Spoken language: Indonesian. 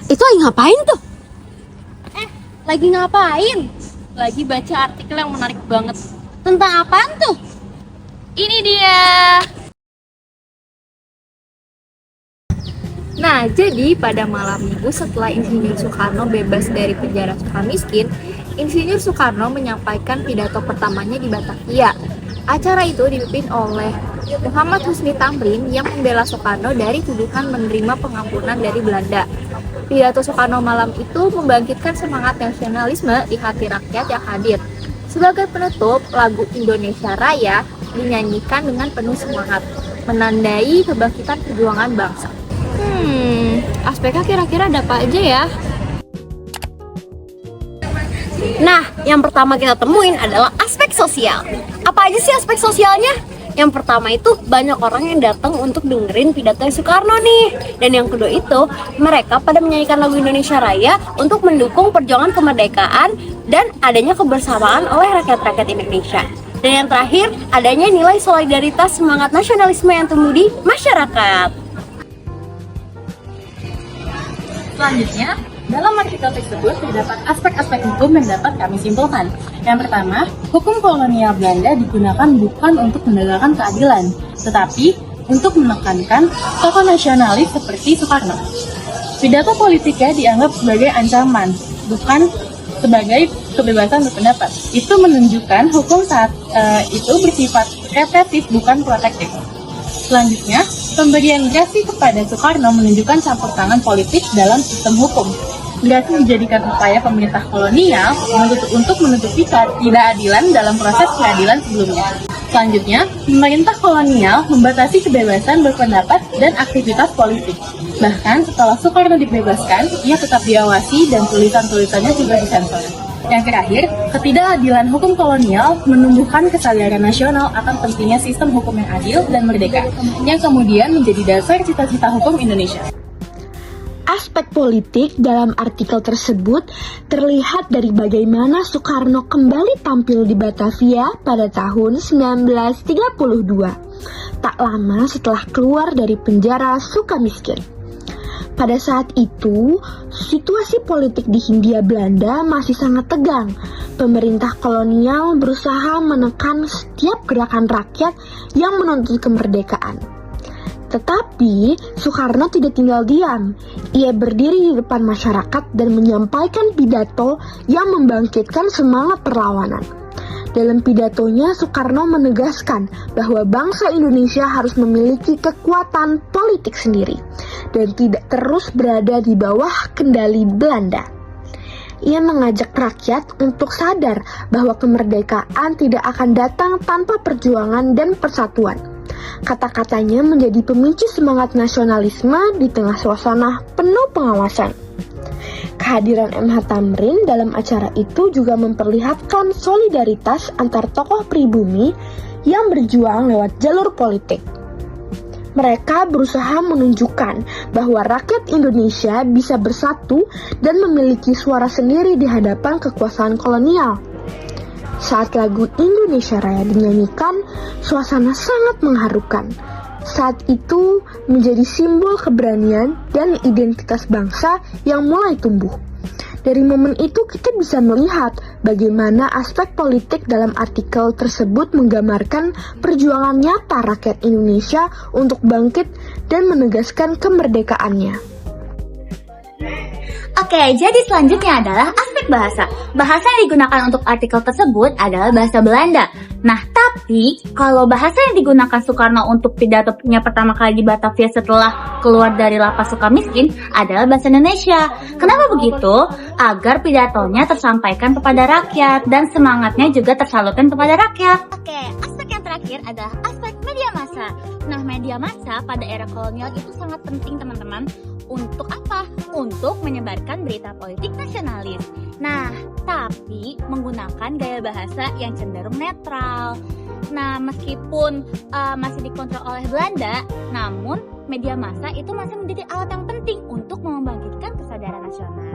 Itu lagi ngapain tuh? Lagi ngapain? Lagi baca artikel yang menarik banget. Tentang apaan tuh? Ini dia. Nah, jadi pada malam minggu setelah Insinyur Soekarno bebas dari penjara Sukamiskin, Insinyur Soekarno menyampaikan pidato pertamanya di Batavia. Acara itu dipimpin oleh Muhammad Husni Tamrin yang membela Soekarno dari tuduhan menerima pengampunan dari Belanda. Pidato Soekarno malam itu membangkitkan semangat nasionalisme di hati rakyat yang hadir. Sebagai penutup, lagu Indonesia Raya dinyanyikan dengan penuh semangat, menandai kebangkitan perjuangan bangsa. Aspeknya kira-kira ada apa aja ya? Nah, yang pertama kita temuin adalah aspek sosial. Apa aja sih aspek sosialnya? Yang pertama itu banyak orang yang datang untuk dengerin pidato Soekarno nih. Dan yang kedua itu mereka pada menyanyikan lagu Indonesia Raya untuk mendukung perjuangan kemerdekaan dan adanya kebersamaan oleh rakyat-rakyat Indonesia. Dan yang terakhir adanya nilai solidaritas semangat nasionalisme yang tumbuh di masyarakat. Selanjutnya, dalam artikel tersebut terdapat aspek-aspek hukum yang dapat kami simpulkan. Yang pertama, hukum kolonial Belanda digunakan bukan untuk menegakkan keadilan, tetapi untuk menekankan tokoh nasionalis seperti Soekarno. Pidato politiknya dianggap sebagai ancaman, bukan sebagai kebebasan berpendapat. Itu menunjukkan hukum saat itu bersifat represif, bukan protektif. Selanjutnya, pemberian gerasi kepada Soekarno menunjukkan campur tangan politik dalam sistem hukum. Gerasi dijadikan upaya pemerintah kolonial untuk menutupi ketidakadilan dalam proses peradilan sebelumnya. Selanjutnya, pemerintah kolonial membatasi kebebasan berpendapat dan aktivitas politik. Bahkan setelah Soekarno dibebaskan, ia tetap diawasi dan tulisan-tulisannya juga disensor. Yang terakhir, ketidakadilan hukum kolonial menumbuhkan kesadaran nasional akan pentingnya sistem hukum yang adil dan merdeka, yang kemudian menjadi dasar cita-cita hukum Indonesia. Aspek politik dalam artikel tersebut terlihat dari bagaimana Soekarno kembali tampil di Batavia pada tahun 1932, tak lama setelah keluar dari penjara Sukamiskin. Pada saat itu, situasi politik di Hindia Belanda masih sangat tegang. Pemerintah kolonial berusaha menekan setiap gerakan rakyat yang menuntut kemerdekaan. Tetapi, Soekarno tidak tinggal diam. Ia berdiri di depan masyarakat dan menyampaikan pidato yang membangkitkan semangat perlawanan. Dalam pidatonya, Soekarno menegaskan bahwa bangsa Indonesia harus memiliki kekuatan politik sendiri dan tidak terus berada di bawah kendali Belanda. Ia mengajak rakyat untuk sadar bahwa kemerdekaan tidak akan datang tanpa perjuangan dan persatuan. Kata-katanya menjadi pemicu semangat nasionalisme di tengah suasana penuh pengawasan. Kehadiran MH Tamrin dalam acara itu juga memperlihatkan solidaritas antar tokoh pribumi yang berjuang lewat jalur politik. Mereka berusaha menunjukkan bahwa rakyat Indonesia bisa bersatu dan memiliki suara sendiri di hadapan kekuasaan kolonial. Saat lagu Indonesia Raya dinyanyikan, suasana sangat mengharukan. Saat itu menjadi simbol keberanian dan identitas bangsa yang mulai tumbuh. Dari momen itu kita bisa melihat bagaimana aspek politik dalam artikel tersebut menggambarkan perjuangan nyata rakyat Indonesia untuk bangkit dan menegaskan kemerdekaannya. Oke, jadi selanjutnya adalah aspek bahasa. Bahasa yang digunakan untuk artikel tersebut adalah bahasa Belanda. Nah, tapi kalau bahasa yang digunakan Soekarno untuk pidatonya pertama kali di Batavia setelah keluar dari lapas Sukamiskin adalah bahasa Indonesia. Kenapa begitu? Agar pidatonya tersampaikan kepada rakyat dan semangatnya juga tersalurkan kepada rakyat. Oke, aspek yang terakhir adalah aspek media massa. Nah, media massa pada era kolonial itu sangat penting, teman-teman. Untuk apa? Untuk menyebarkan berita politik nasionalis. Nah, tapi menggunakan gaya bahasa yang cenderung netral. Nah, meskipun masih dikontrol oleh Belanda, namun media massa itu masih menjadi alat yang penting untuk membangkitkan kesadaran nasional.